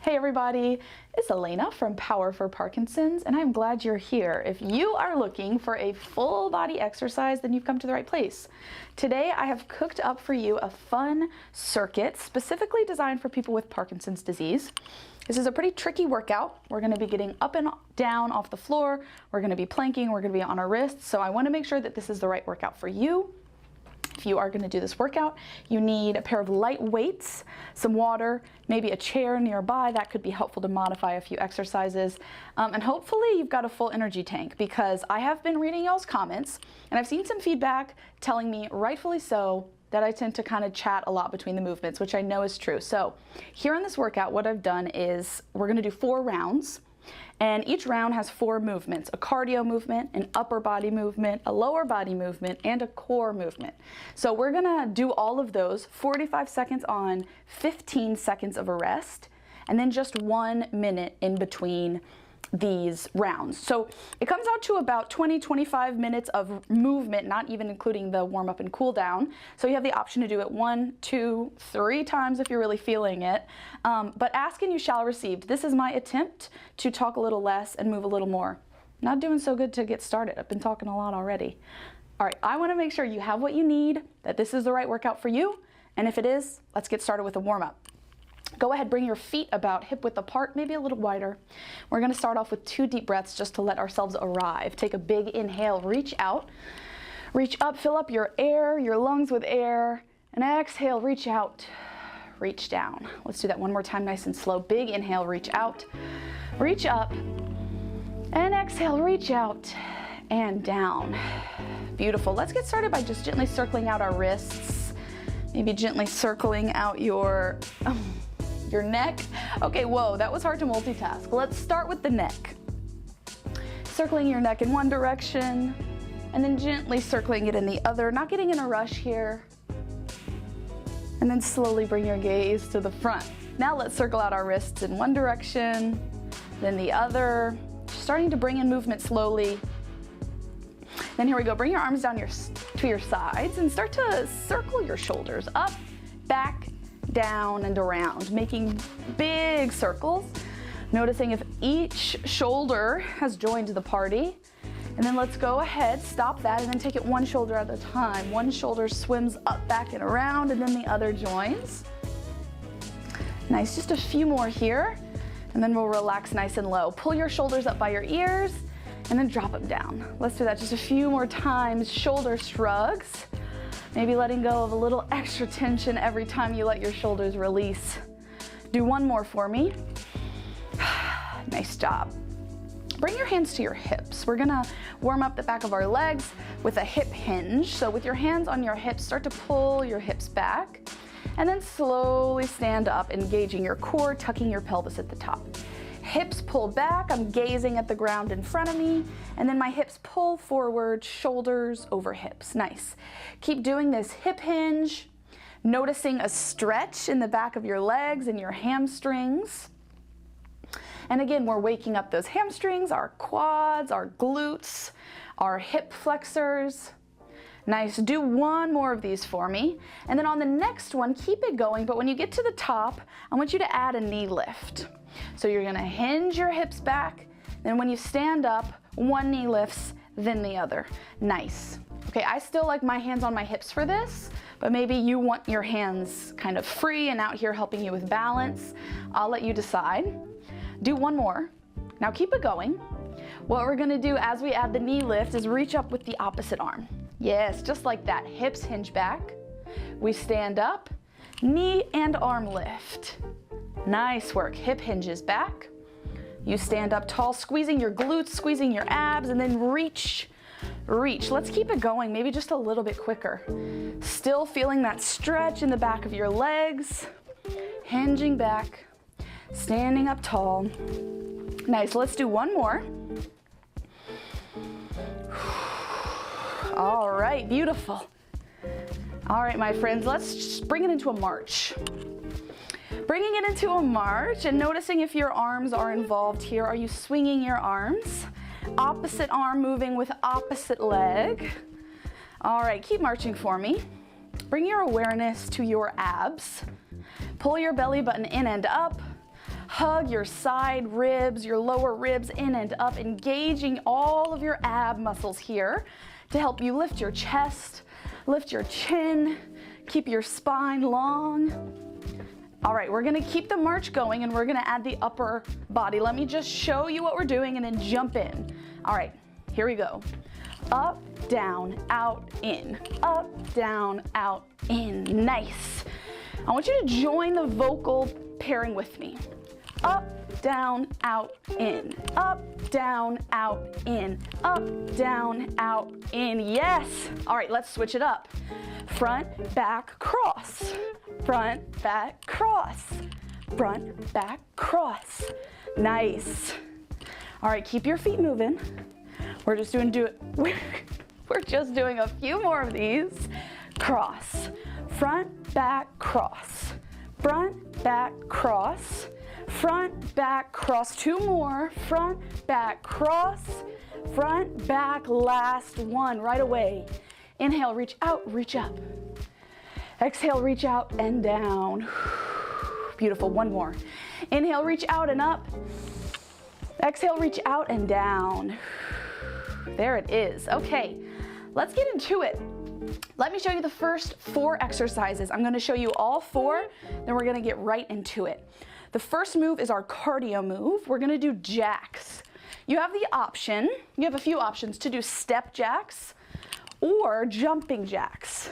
Hey everybody, it's Elena from Power for Parkinsons, and I'm glad you're here. If you are looking for a full body exercise, then you've come to the right place. Today I have cooked up for you a fun circuit specifically designed for people with Parkinson's disease. This is a pretty tricky workout. We're going to be getting up and down off the floor, we're going to be planking, we're going to be on our wrists, so I want to make sure that this is the right workout for you. If you are going to do this workout, you need a pair of light weights, some water, maybe a chair nearby. That could be helpful to modify a few exercises. And hopefully you've got a full energy tank, because I have been reading y'all's comments and I've seen some feedback telling me, rightfully so, that I tend to kind of chat a lot between the movements, which I know is true. So here in this workout, what I've done is we're going to do 4 rounds. And each round has 4 movements: a cardio movement, an upper body movement, a lower body movement, and a core movement. So we're gonna do all of those, 45 seconds on, 15 seconds of a rest, and then just 1 minute in between these rounds. So it comes out to about 20-25 minutes of movement, not even including the warm up and cool down. So you have the option to do it 1, 2, 3 times if you're really feeling it. But ask and you shall receive. This is my attempt to talk a little less and move a little more. Not doing so good to get started. I've been talking a lot already. All right, I want to make sure you have what you need, that this is the right workout for you. And if it is, let's get started with a warm up. Go ahead, bring your feet about hip width apart, maybe a little wider. We're going to start off with 2 deep breaths just to let ourselves arrive. Take a big inhale, reach out, reach up, fill up your air, your lungs with air, and exhale, reach out, reach down. Let's do that one more time, nice and slow. Big inhale, reach out, reach up, and exhale, reach out and down. Beautiful. Let's get started by just gently circling out our wrists, maybe gently circling out your neck. Okay, whoa, that was hard to multitask. Let's start with the neck. Circling your neck in one direction, and then gently circling it in the other, not getting in a rush here. And then slowly bring your gaze to the front. Now let's circle out our wrists in one direction, then the other, starting to bring in movement slowly. Then here we go, bring your arms down to your sides and start to circle your shoulders up, back, down, and around, making big circles. Noticing if each shoulder has joined the party. And then let's go ahead, stop that, and then take it one shoulder at a time. One shoulder swims up, back, and around, and then the other joins. Nice, just a few more here, and then we'll relax nice and low. Pull your shoulders up by your ears, and then drop them down. Let's do that just a few more times. Shoulder shrugs. Maybe letting go of a little extra tension every time you let your shoulders release. Do one more for me. Nice job. Bring your hands to your hips. We're gonna warm up the back of our legs with a hip hinge. So with your hands on your hips, start to pull your hips back, and then slowly stand up, engaging your core, tucking your pelvis at the top. Hips pull back, I'm gazing at the ground in front of me, and then my hips pull forward, shoulders over hips. Nice. Keep doing this hip hinge, noticing a stretch in the back of your legs and your hamstrings. And again, we're waking up those hamstrings, our quads, our glutes, our hip flexors. Nice. Do one more of these for me. And then on the next one, keep it going, but when you get to the top, I want you to add a knee lift. So you're gonna hinge your hips back, then when you stand up, one knee lifts, then the other. Nice. Okay, I still like my hands on my hips for this, but maybe you want your hands kind of free and out here helping you with balance. I'll let you decide. Do one more. Now keep it going. What we're gonna do as we add the knee lift is reach up with the opposite arm. Yes, just like that, hips hinge back. We stand up, knee and arm lift. Nice work, hip hinges back. You stand up tall, squeezing your glutes, squeezing your abs, and then reach, reach. Let's keep it going, maybe just a little bit quicker. Still feeling that stretch in the back of your legs, hinging back, standing up tall. Nice, let's do one more. All right, beautiful. All right, my friends, let's just bring it into a march. Bringing it into a march and noticing if your arms are involved here. Are you swinging your arms? Opposite arm moving with opposite leg. All right, keep marching for me. Bring your awareness to your abs. Pull your belly button in and up. hug your side ribs, your lower ribs in and up, engaging all of your ab muscles here to help you lift your chest, lift your chin, keep your spine long. All right, we're gonna keep the march going and we're gonna add the upper body. Let me just show you what we're doing and then jump in. All right, here we go. Up, down, out, in. Up, down, out, in. Nice. I want you to join the vocal pairing with me. Up, down, out, in. Up, down, out, in. Up, down, out, in. Yes. All right, let's switch it up. Front, back, cross. Front, back, cross. Front, back, cross. Nice. All right, keep your feet moving. We're just doing a few more of these. Cross. Front, back, cross. Front, back, cross. Front, back, cross. Two more. Front, back, cross. Front, back, last one. Right away. Inhale, reach out, reach up. Exhale, reach out and down. Beautiful, one more. Inhale, reach out and up. Exhale, reach out and down. There it is. Okay, let's get into it. Let me show you the first 4 exercises. I'm gonna show you all 4, then we're gonna get right into it. The first move is our cardio move. We're gonna do jacks. You have a few options to do step jacks or jumping jacks.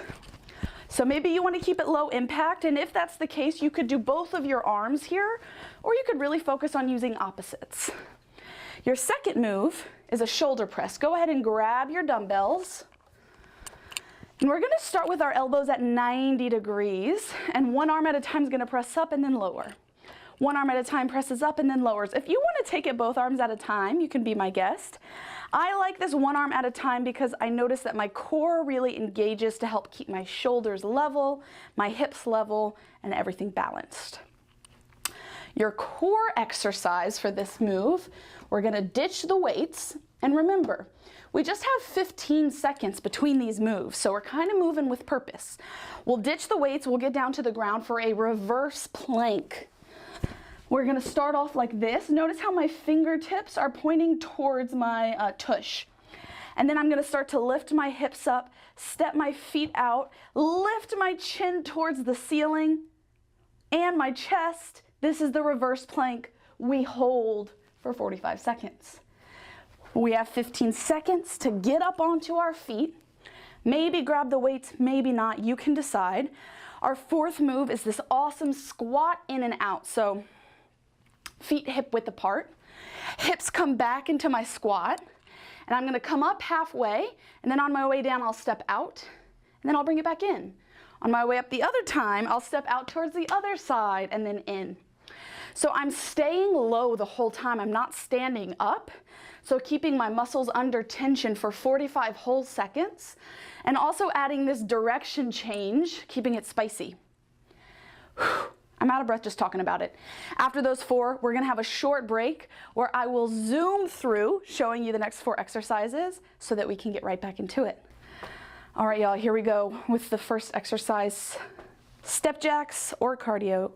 So maybe you want to keep it low impact, and if that's the case, you could do both of your arms here, or you could really focus on using opposites. Your second move is a shoulder press. Go ahead and grab your dumbbells. And we're gonna start with our elbows at 90 degrees, and one arm at a time is gonna press up and then lower. One arm at a time presses up and then lowers. If you wanna take it both arms at a time, you can be my guest. I like this one arm at a time because I notice that my core really engages to help keep my shoulders level, my hips level, and everything balanced. Your core exercise for this move, we're gonna ditch the weights, and remember, we just have 15 seconds between these moves, so we're kind of moving with purpose. We'll ditch the weights, we'll get down to the ground for a reverse plank. We're gonna start off like this. Notice how my fingertips are pointing towards my tush. And then I'm gonna start to lift my hips up, step my feet out, lift my chin towards the ceiling and my chest. This is the reverse plank. We hold for 45 seconds. We have 15 seconds to get up onto our feet. Maybe grab the weights, maybe not, you can decide. Our fourth move is this awesome squat in and out. So feet hip width apart, hips come back into my squat, and I'm gonna come up halfway, and then on my way down, I'll step out, and then I'll bring it back in. On my way up the other time, I'll step out towards the other side and then in. So I'm staying low the whole time. I'm not standing up. So keeping my muscles under tension for 45 whole seconds, and also adding this direction change, keeping it spicy. I'm out of breath just talking about it. After those 4, we're gonna have a short break where I will zoom through showing you the next 4 exercises so that we can get right back into it. All right, y'all, here we go with the first exercise. Step jacks or cardio.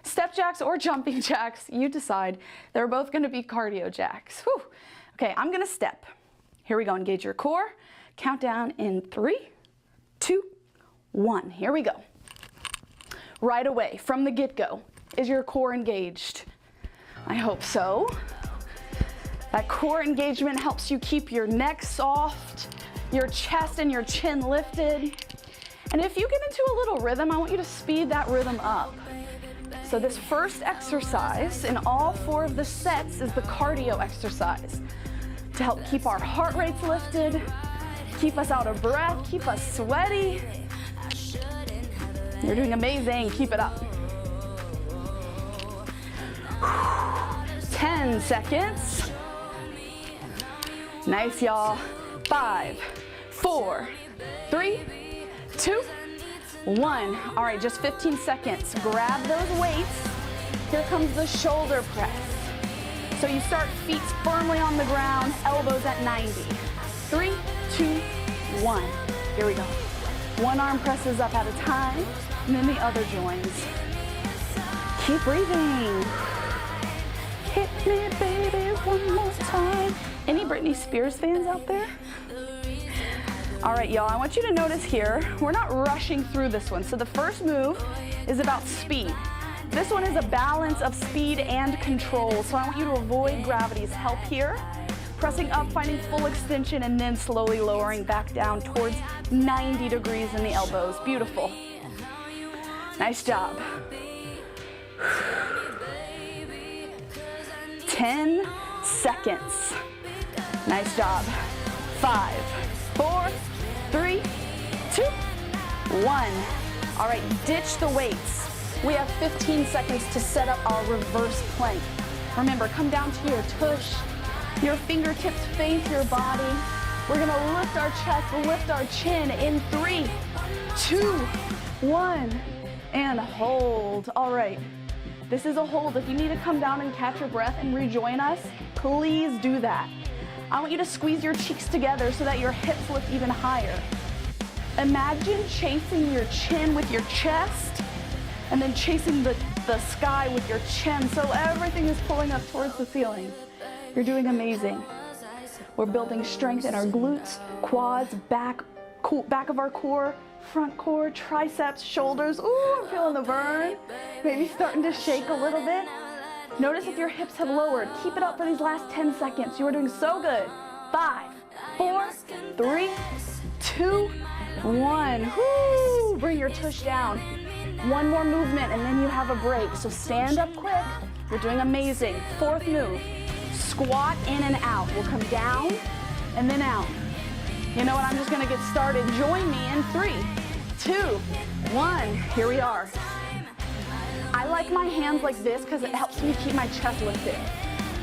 Step jacks or jumping jacks, you decide. They're both gonna be cardio jacks. Whew. Okay, I'm gonna step. Here we go, engage your core. Count down in 3, 2, 1. Here we go. Right away, from the get-go, is your core engaged? I hope so. That core engagement helps you keep your neck soft, your chest and your chin lifted. And if you get into a little rhythm, I want you to speed that rhythm up. So this first exercise in all 4 of the sets is the cardio exercise to help keep our heart rates lifted, keep us out of breath, keep us sweaty. You're doing amazing, keep it up. 10 seconds. Nice, y'all. 5, 4, 3, 2, 1. All right, just 15 seconds. Grab those weights. Here comes the shoulder press. So you start feet firmly on the ground, elbows at 90. 3, 2, 1. Here we go. One arm presses up at a time, and then the other joins. Keep breathing. Hit me, baby, one more time. Any Britney Spears fans out there? All right, y'all, I want you to notice here, we're not rushing through this one. So the first move is about speed. This one is a balance of speed and control. So I want you to avoid gravity's help here. Pressing up, finding full extension, and then slowly lowering back down towards 90 degrees in the elbows. Beautiful. Nice job. 10 seconds. Nice job. 5, 4, 3, 2, 1. All right, ditch the weights. We have 15 seconds to set up our reverse plank. Remember, come down to your tush. Your fingertips face your body. We're gonna lift our chest, lift our chin in 3, 2, 1, and hold. All right, this is a hold. If you need to come down and catch your breath and rejoin us, please do that. I want you to squeeze your cheeks together so that your hips lift even higher. Imagine chasing your chin with your chest and then chasing the sky with your chin so everything is pulling up towards the ceiling. You're doing amazing. We're building strength in our glutes, quads, back of our core, front core, triceps, shoulders. Ooh, I'm feeling the burn. Maybe starting to shake a little bit. Notice if your hips have lowered. Keep it up for these last 10 seconds. You are doing so good. 5, 4, 3, 2, 1. Woo! Bring your tush down. One more movement and then you have a break. So stand up quick. You're doing amazing. Fourth move. Squat in and out. We'll come down and then out. You know what? I'm just going to get started. Join me in 3, 2, 1. Here we are. I like my hands like this because it helps me keep my chest lifted.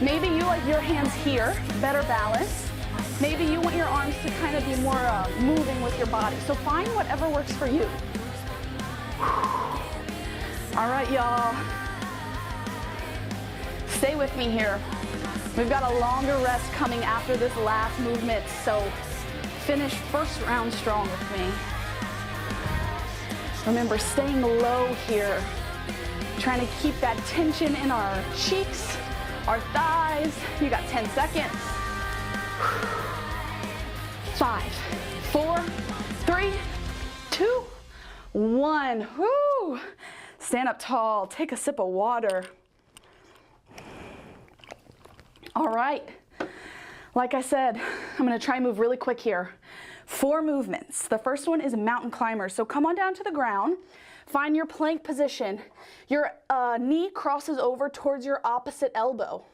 Maybe you like your hands here, better balance. Maybe you want your arms to kind of be more moving with your body. So find whatever works for you. All right, y'all. Stay with me here. We've got a longer rest coming after this last movement, so finish first round strong with me. Remember, staying low here. Trying to keep that tension in our cheeks, our thighs. You got 10 seconds. 5, 4, 3, 2, 1. Woo! Stand up tall. Take a sip of water. All right. Like I said, I'm going to try and move really quick here. 4 movements. The first one is mountain climbers. So come on down to the ground. Find your plank position. Your knee crosses over towards your opposite elbow.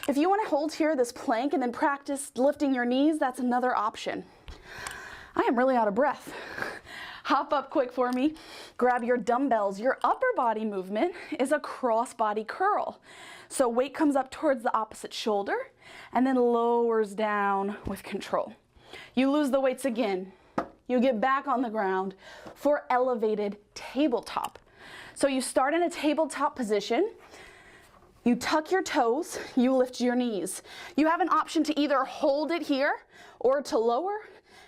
If you want to hold here this plank and then practice lifting your knees, that's another option. I am really out of breath. Hop up quick for me. Grab your dumbbells. Your upper body movement is a cross body curl. So weight comes up towards the opposite shoulder and then lowers down with control. You lose the weights again. You get back on the ground for elevated tabletop. So you start in a tabletop position, you tuck your toes, you lift your knees. You have an option to either hold it here or to lower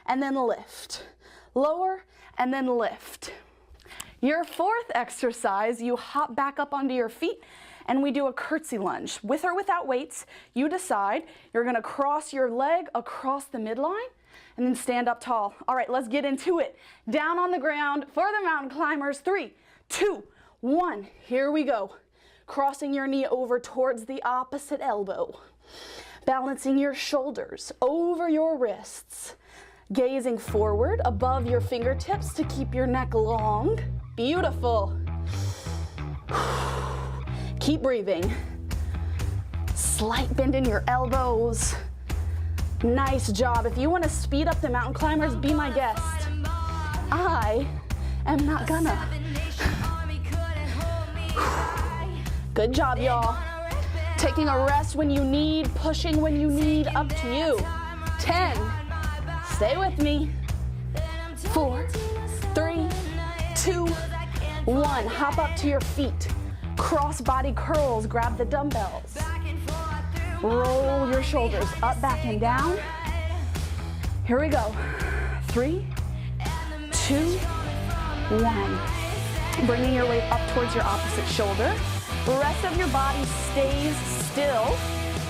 and then lift. Lower and then lift. Your fourth exercise, you hop back up onto your feet and we do a curtsy lunge. With or without weights, you decide. You're gonna cross your leg across the midline and then stand up tall. All right, let's get into it. Down on the ground for the mountain climbers. 3, 2, 1. Here we go. Crossing your knee over towards the opposite elbow. Balancing your shoulders over your wrists. Gazing forward above your fingertips to keep your neck long. Beautiful. Keep breathing. Slight bend in your elbows. Nice job. If you want to speed up the mountain climbers, be my guest. I am not gonna. Good job, y'all. Taking a rest when you need, pushing when you need, up to you. 10. Stay with me. 4, 3, 2, 1. Hop up to your feet. Cross body curls. Grab the dumbbells. Roll your shoulders up, back, and down. Here we go. 3, 2, 1. Bringing your weight up towards your opposite shoulder. The rest of your body stays still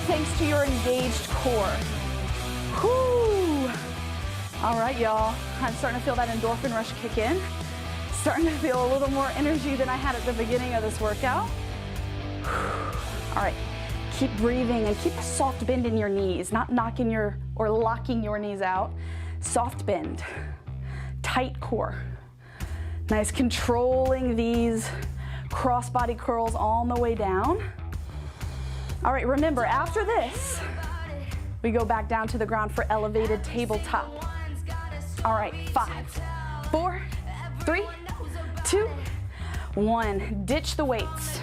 thanks to your engaged core. Whoo! All right, y'all. I'm starting to feel that endorphin rush kick in. Starting to feel a little more energy than I had at the beginning of this workout. All right, keep breathing and keep a soft bend in your knees, not knocking or locking your knees out. Soft bend, tight core. Nice, controlling these cross-body curls all the way down. All right, remember, after this, we go back down to the ground for elevated tabletop. All right, 5, 4, 3, 2, 1. Ditch the weights.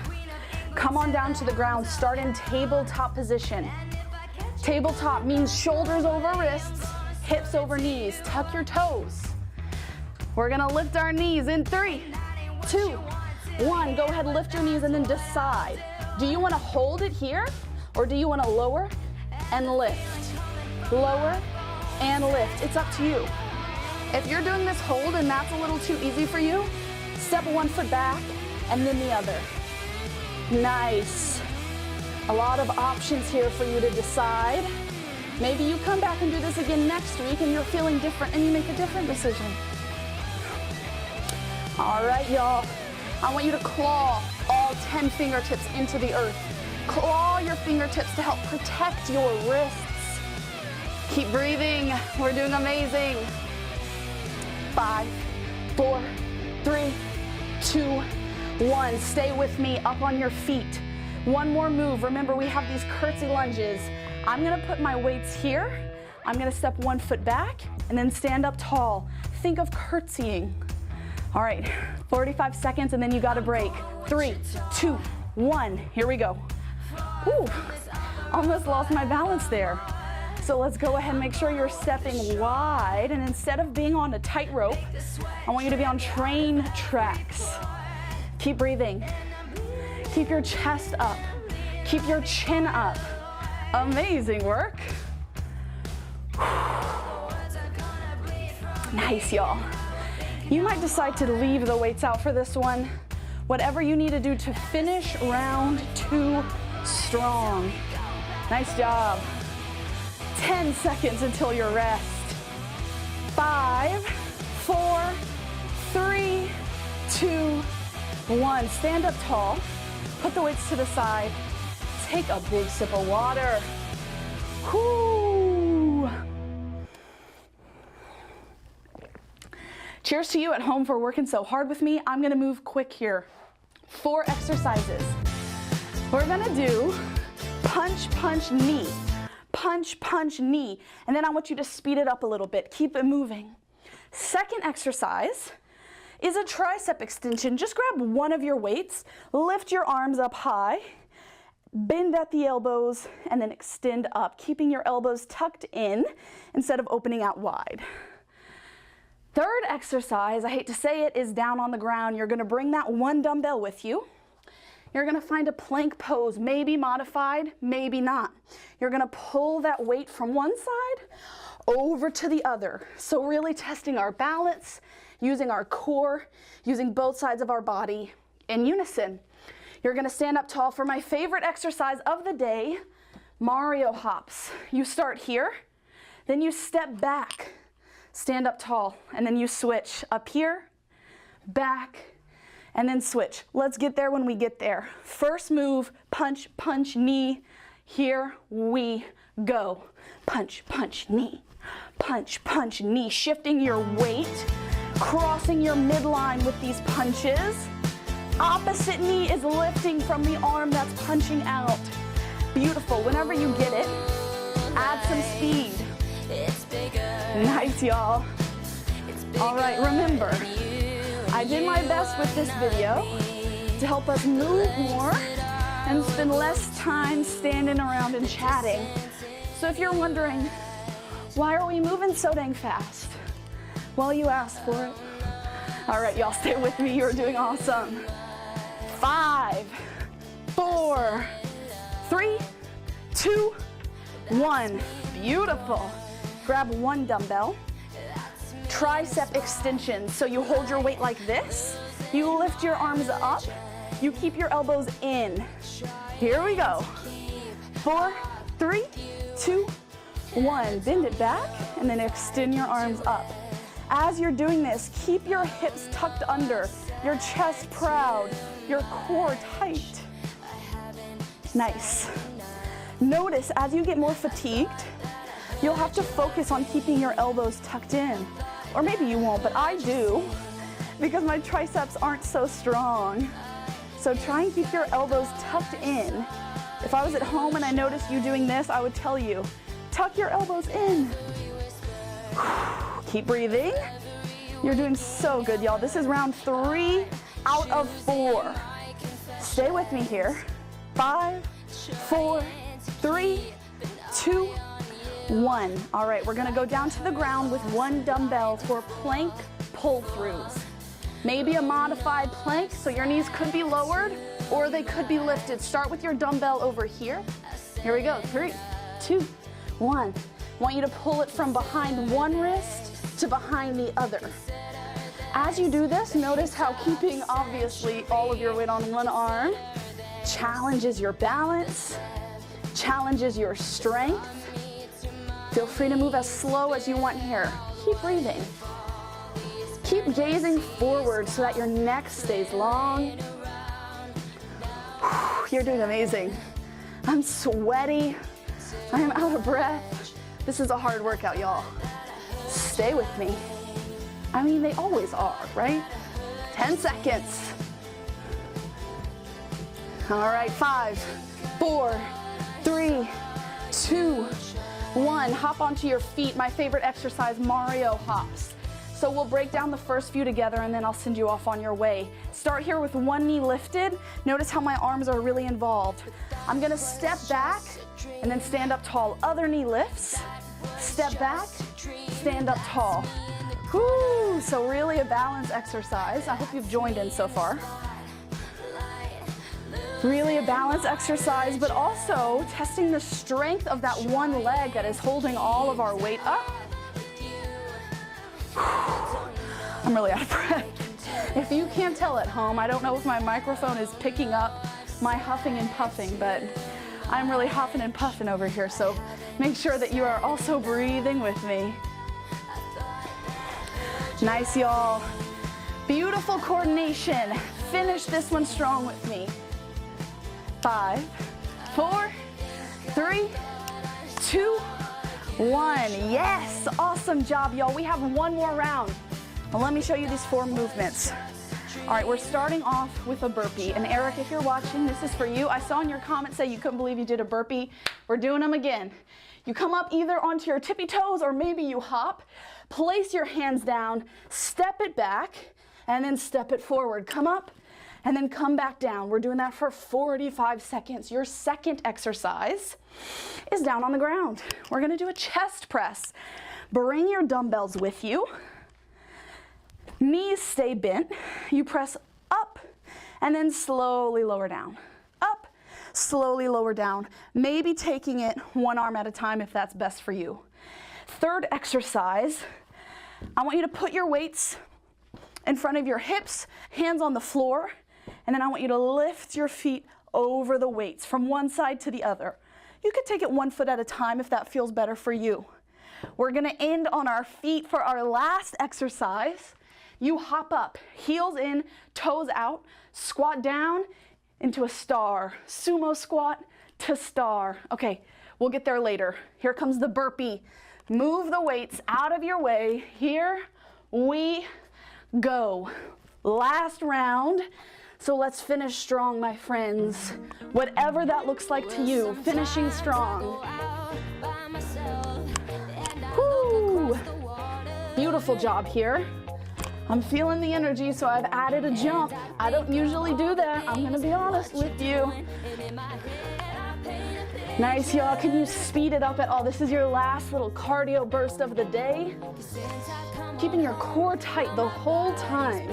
Come on down to the ground. Start in tabletop position. Tabletop means shoulders over wrists, hips over knees. Tuck your toes. We're gonna lift our knees in 3, 2, 1. Go ahead, lift your knees and then decide. Do you wanna hold it here or do you wanna lower and lift? Lower and lift. It's up to you. If you're doing this hold and that's a little too easy for you, step 1 foot back and then the other. Nice. A lot of options here for you to decide. Maybe you come back and do this again next week and you're feeling different and you make a different decision. All right, y'all. I want you to claw all 10 fingertips into the earth. Claw your fingertips to help protect your wrists. Keep breathing. We're doing amazing. 5, 4, 3, 2, 1. Stay with me up on your feet. One more move. Remember, we have these curtsy lunges. I'm gonna put my weights here. I'm gonna step 1 foot back and then stand up tall. Think of curtsying. All right, 45 seconds and then you got a break. 3, 2, 1. Here we go. Whew, almost lost my balance there. So let's go ahead and make sure you're stepping wide, and instead of being on a tightrope, I want you to be on train tracks. Keep breathing. Keep your chest up. Keep your chin up. Amazing work. Nice, y'all. You might decide to leave the weights out for this one. Whatever you need to do to finish round 2 strong. Nice job. 10 seconds until your rest. 5, 4, 3, 2, 1. Stand up tall. Put the weights to the side. Take a big sip of water. Whoo! Cheers to you at home for working so hard with me. I'm gonna move quick here. 4 exercises. We're gonna do punch, punch, knee. Punch, punch, knee. And then I want you to speed it up a little bit. Keep it moving. Second exercise is a tricep extension. Just grab one of your weights, lift your arms up high, bend at the elbows, and then extend up, keeping your elbows tucked in instead of opening out wide. Third exercise, I hate to say it, is down on the ground. You're gonna bring that 1 dumbbell with you. You're gonna find a plank pose, maybe modified, maybe not. You're gonna pull that weight from one side over to the other. So really testing our balance, using our core, using both sides of our body in unison. You're gonna stand up tall for my favorite exercise of the day, Mario hops. You start here, then you step back, stand up tall, and then you switch up here, back, and then switch. Let's get there when we get there. First move, punch, punch, knee. Here we go. Punch, punch, knee. Punch, punch, knee. Shifting your weight, crossing your midline with these punches. Opposite knee is lifting from the arm that's punching out. Beautiful. Whenever you get it, add some speed. Nice, y'all. All right, remember, I did my best with this video to help us move more and spend less time standing around and chatting. So if you're wondering, why are we moving so dang fast? Well, you asked for it. All right, y'all, stay with me. You're doing awesome. 5, 4, 3, 2, 1. Beautiful. Grab 1 dumbbell. Tricep extensions. So you hold your weight like this. You lift your arms up. You keep your elbows in. Here we go. 4, 3, 2, 1. Bend it back and then extend your arms up. As you're doing this, keep your hips tucked under, your chest proud, your core tight. Nice. Notice as you get more fatigued, you'll have to focus on keeping your elbows tucked in. Or maybe you won't, but I do, because my triceps aren't so strong. So try and keep your elbows tucked in. If I was at home and I noticed you doing this, I would tell you, tuck your elbows in. Keep breathing. You're doing so good, y'all. This is round 3 out of 4. Stay with me here. 5, 4, 3, 2, 1. All right, we're gonna go down to the ground with 1 dumbbell for plank pull-throughs. Maybe a modified plank, so your knees could be lowered or they could be lifted. Start with your dumbbell over here. Here we go, 3, 2, 1. I want you to pull it from behind one wrist to behind the other. As you do this, notice how keeping obviously all of your weight on one arm challenges your balance, challenges your strength. Feel free to move as slow as you want here. Keep breathing. Keep gazing forward so that your neck stays long. You're doing amazing. I'm sweaty. I am out of breath. This is a hard workout, y'all. Stay with me. I mean, they always are, right? 10 seconds. All right, 5, 4, 3, 2, 1. Hop onto your feet. My favorite exercise, Mario hops. So we'll break down the first few together and then I'll send you off on your way. Start here with one knee lifted. Notice how my arms are really involved. I'm gonna step back and then stand up tall. Other knee lifts. Step back, stand up tall. Whoo, so really a balance exercise. I hope you've joined in so far. Really a balance exercise, but also testing the strength of that one leg that is holding all of our weight up. I'm really out of breath. If you can't tell at home, I don't know if my microphone is picking up my huffing and puffing, but I'm really huffing and puffing over here, so make sure that you are also breathing with me. Nice, y'all. Beautiful coordination. Finish this one strong with me. 5, 4, 3, 2, 1. Yes, awesome job, y'all. We have one more round. Well, let me show you these 4 movements. All right, we're starting off with a burpee. And Eric, if you're watching, this is for you. I saw in your comments say you couldn't believe you did a burpee. We're doing them again. You come up either onto your tippy toes or maybe you hop. Place your hands down, step it back, and then step it forward. Come up and then come back down. We're doing that for 45 seconds. Your second exercise is down on the ground. We're gonna do a chest press. Bring your dumbbells with you. Knees stay bent. You press up and then slowly lower down. Up, slowly lower down. Maybe taking it one arm at a time if that's best for you. Third exercise, I want you to put your weights in front of your hips, hands on the floor, and then I want you to lift your feet over the weights from one side to the other. You could take it 1 foot at a time if that feels better for you. We're gonna end on our feet for our last exercise. You hop up, heels in, toes out, squat down into a star. Sumo squat to star. Okay, we'll get there later. Here comes the burpee. Move the weights out of your way. Here we go. Last round. So let's finish strong, my friends. Whatever that looks like to you, finishing strong. Woo! Beautiful job here. I'm feeling the energy, so I've added a jump. I don't usually do that. I'm gonna be honest with you. Nice, y'all. Can you speed it up at all? This is your last little cardio burst of the day. Keeping your core tight the whole time.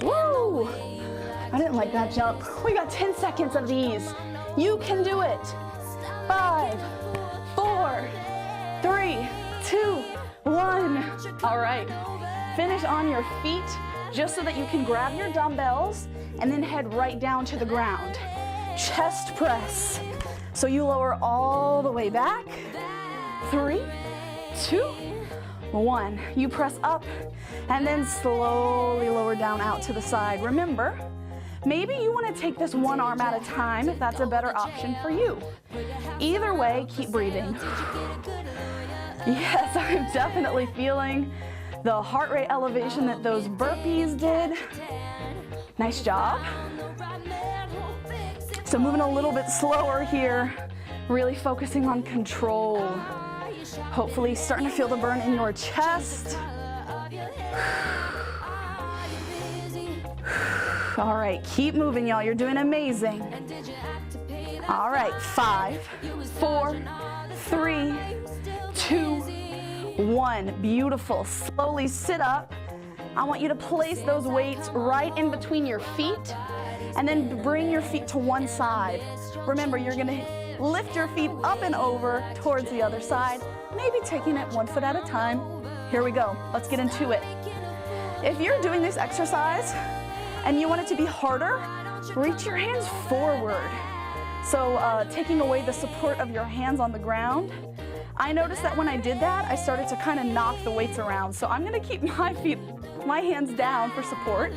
Woo! I didn't like that jump. We got 10 seconds of these. You can do it. 5, 4, 3, 2, 1. All right. Finish on your feet just so that you can grab your dumbbells and then head right down to the ground. chest press. So you lower all the way back. 3, 2, 1. You press up and then slowly lower down out to the side. Remember, maybe you want to take this one arm at a time if that's a better option for you. Either way, keep breathing. Yes, I'm definitely feeling the heart rate elevation that those burpees did. Nice job. So moving a little bit slower here, really focusing on control. Hopefully starting to feel the burn in your chest. All right, keep moving, y'all. You're doing amazing. All right, 5, 4, 3, 2, 1. Beautiful. Slowly sit up. I want you to place those weights right in between your feet and then bring your feet to one side. Remember, you're going to lift your feet up and over towards the other side, maybe taking it 1 foot at a time. Here we go. Let's get into it. If you're doing this exercise and you want it to be harder, reach your hands forward. So taking away the support of your hands on the ground. I noticed that when I did that, I started to kind of knock the weights around. So I'm going to keep my hands down for support.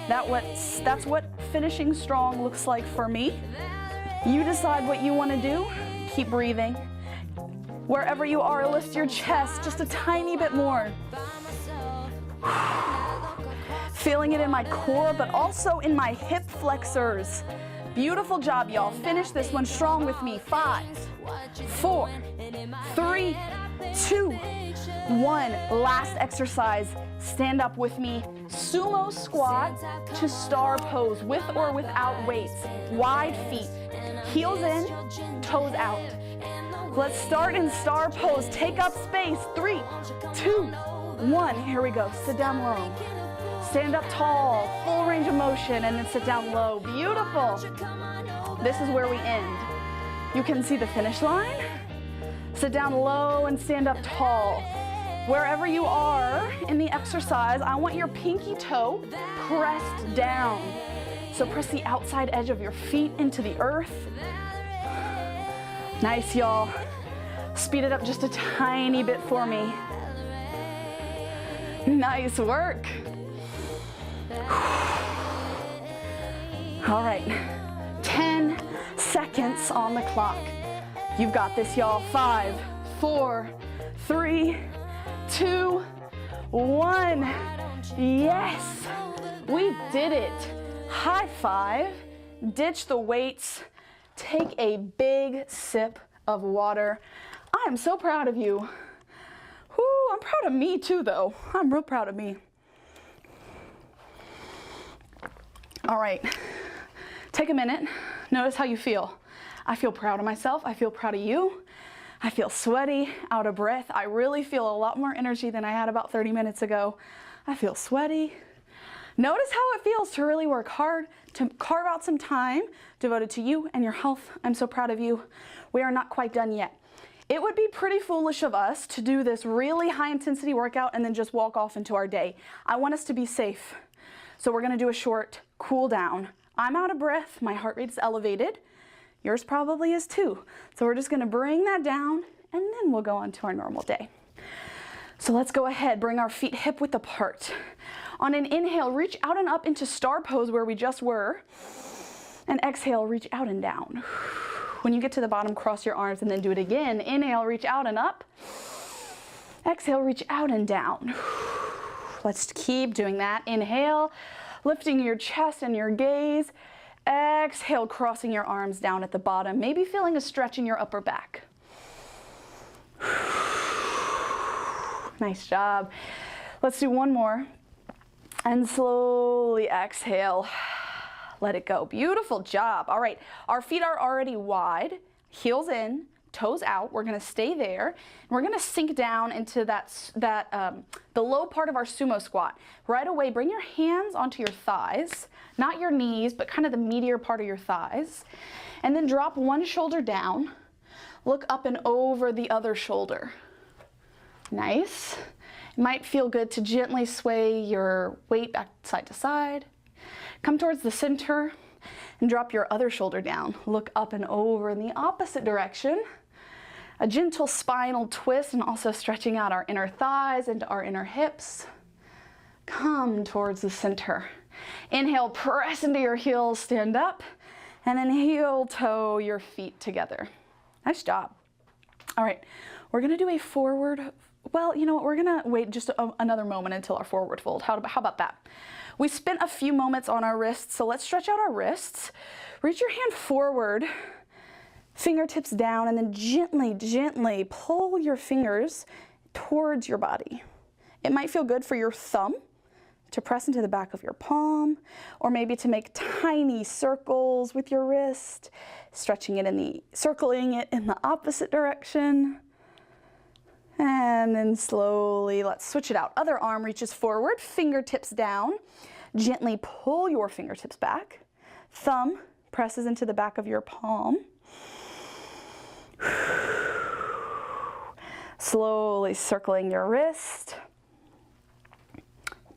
That's what finishing strong looks like for me. You decide what you want to do. Keep breathing. Wherever you are, lift your chest just a tiny bit more. Feeling it in my core, but also in my hip flexors. Beautiful job, y'all. Finish this one strong with me. 5, 4, 3, 2, 1. Last exercise. Stand up with me. Sumo squat to star pose with or without weights. Wide feet. Heels in, toes out. Let's start in star pose. Take up space. 3, 2, 1. Here we go. Sit down low. Stand up tall, full range of motion, and then sit down low. Beautiful. This is where we end. You can see the finish line. Sit down low and stand up tall. Wherever you are in the exercise, I want your pinky toe pressed down. So press the outside edge of your feet into the earth. Nice, y'all. Speed it up just a tiny bit for me. Nice work. All right, 10 seconds on the clock. You've got this, y'all. 5, 4, 3, 2, 1. Yes, we did it. High five. Ditch the weights. Take a big sip of water. I am so proud of you. Whew, I'm proud of me too, though. I'm real proud of me. All right, take a minute. Notice how you feel. I feel proud of myself. I feel proud of you. I feel sweaty, out of breath. I really feel a lot more energy than I had about 30 minutes ago. I feel sweaty. Notice how it feels to really work hard, to carve out some time devoted to you and your health. I'm so proud of you. We are not quite done yet. It would be pretty foolish of us to do this really high intensity workout and then just walk off into our day. I want us to be safe. So we're gonna do a short cool down. I'm out of breath, my heart rate is elevated. Yours probably is too. So we're just gonna bring that down and then we'll go on to our normal day. So let's go ahead, bring our feet hip width apart. On an inhale, reach out and up into star pose where we just were. And exhale, reach out and down. When you get to the bottom, cross your arms and then do it again. Inhale, reach out and up. Exhale, reach out and down. Let's keep doing that. Inhale, lifting your chest and your gaze. Exhale, crossing your arms down at the bottom. Maybe feeling a stretch in your upper back. Nice job. Let's do one more. And slowly exhale. Let it go. Beautiful job. All right, our feet are already wide, heels in, toes out. We're gonna stay there. And we're gonna sink down into the low part of our sumo squat. Right away, bring your hands onto your thighs, not your knees, but kind of the meatier part of your thighs. And then drop one shoulder down. Look up and over the other shoulder. Nice. It might feel good to gently sway your weight back side to side. Come towards the center and drop your other shoulder down. Look up and over in the opposite direction. A gentle spinal twist and also stretching out our inner thighs into our inner hips. Come towards the center. Inhale, press into your heels, stand up, and then heel toe your feet together. Nice job. All right, we're gonna do a forward, well, you know what, we're gonna wait just another moment until our forward fold. How about that? We spent a few moments on our wrists, so let's stretch out our wrists. Reach your hand forward, fingertips down, and then gently, gently pull your fingers towards your body. It might feel good for your thumb to press into the back of your palm, or maybe to make tiny circles with your wrist, circling it in the opposite direction. And then slowly, let's switch it out. Other arm reaches forward, fingertips down. Gently pull your fingertips back. Thumb presses into the back of your palm. Slowly circling your wrist.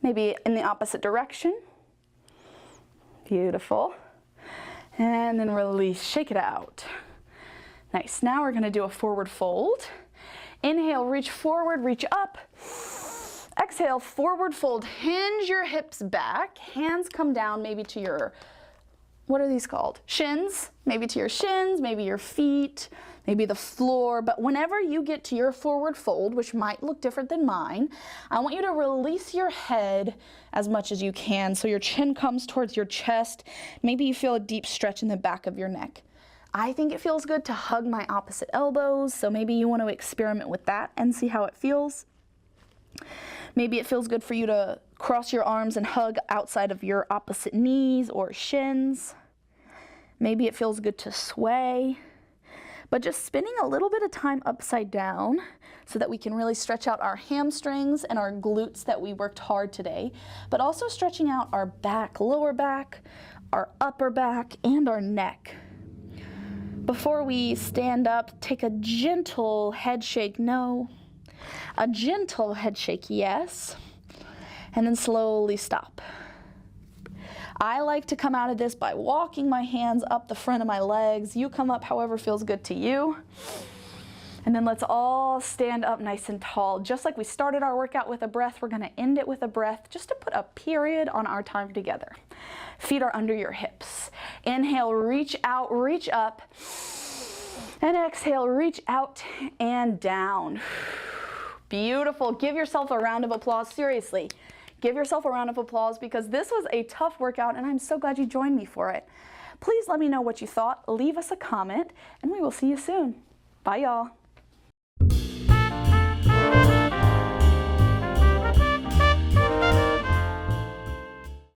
Maybe in the opposite direction. Beautiful. And then release, shake it out. Nice, now we're gonna do a forward fold. Inhale, reach forward, reach up. Exhale, forward fold, hinge your hips back. Hands come down maybe to your, what are these called? Shins, maybe to your shins, maybe your feet, maybe the floor. But whenever you get to your forward fold, which might look different than mine, I want you to release your head as much as you can so your chin comes towards your chest. Maybe you feel a deep stretch in the back of your neck. I think it feels good to hug my opposite elbows, so maybe you want to experiment with that and see how it feels. Maybe it feels good for you to cross your arms and hug outside of your opposite knees or shins. Maybe it feels good to sway. But just spending a little bit of time upside down so that we can really stretch out our hamstrings and our glutes that we worked hard today, but also stretching out our back, lower back, our upper back, and our neck. Before we stand up, take a gentle head shake, no. A gentle head shake, yes. And then slowly stop. I like to come out of this by walking my hands up the front of my legs. You come up however feels good to you. And then let's all stand up nice and tall. Just like we started our workout with a breath, we're gonna end it with a breath just to put a period on our time together. Feet are under your hips. Inhale, reach out, reach up. And exhale, reach out and down. Beautiful. Give yourself a round of applause, seriously. Give yourself a round of applause because this was a tough workout and I'm so glad you joined me for it. Please let me know what you thought, leave us a comment, and we will see you soon. Bye, y'all.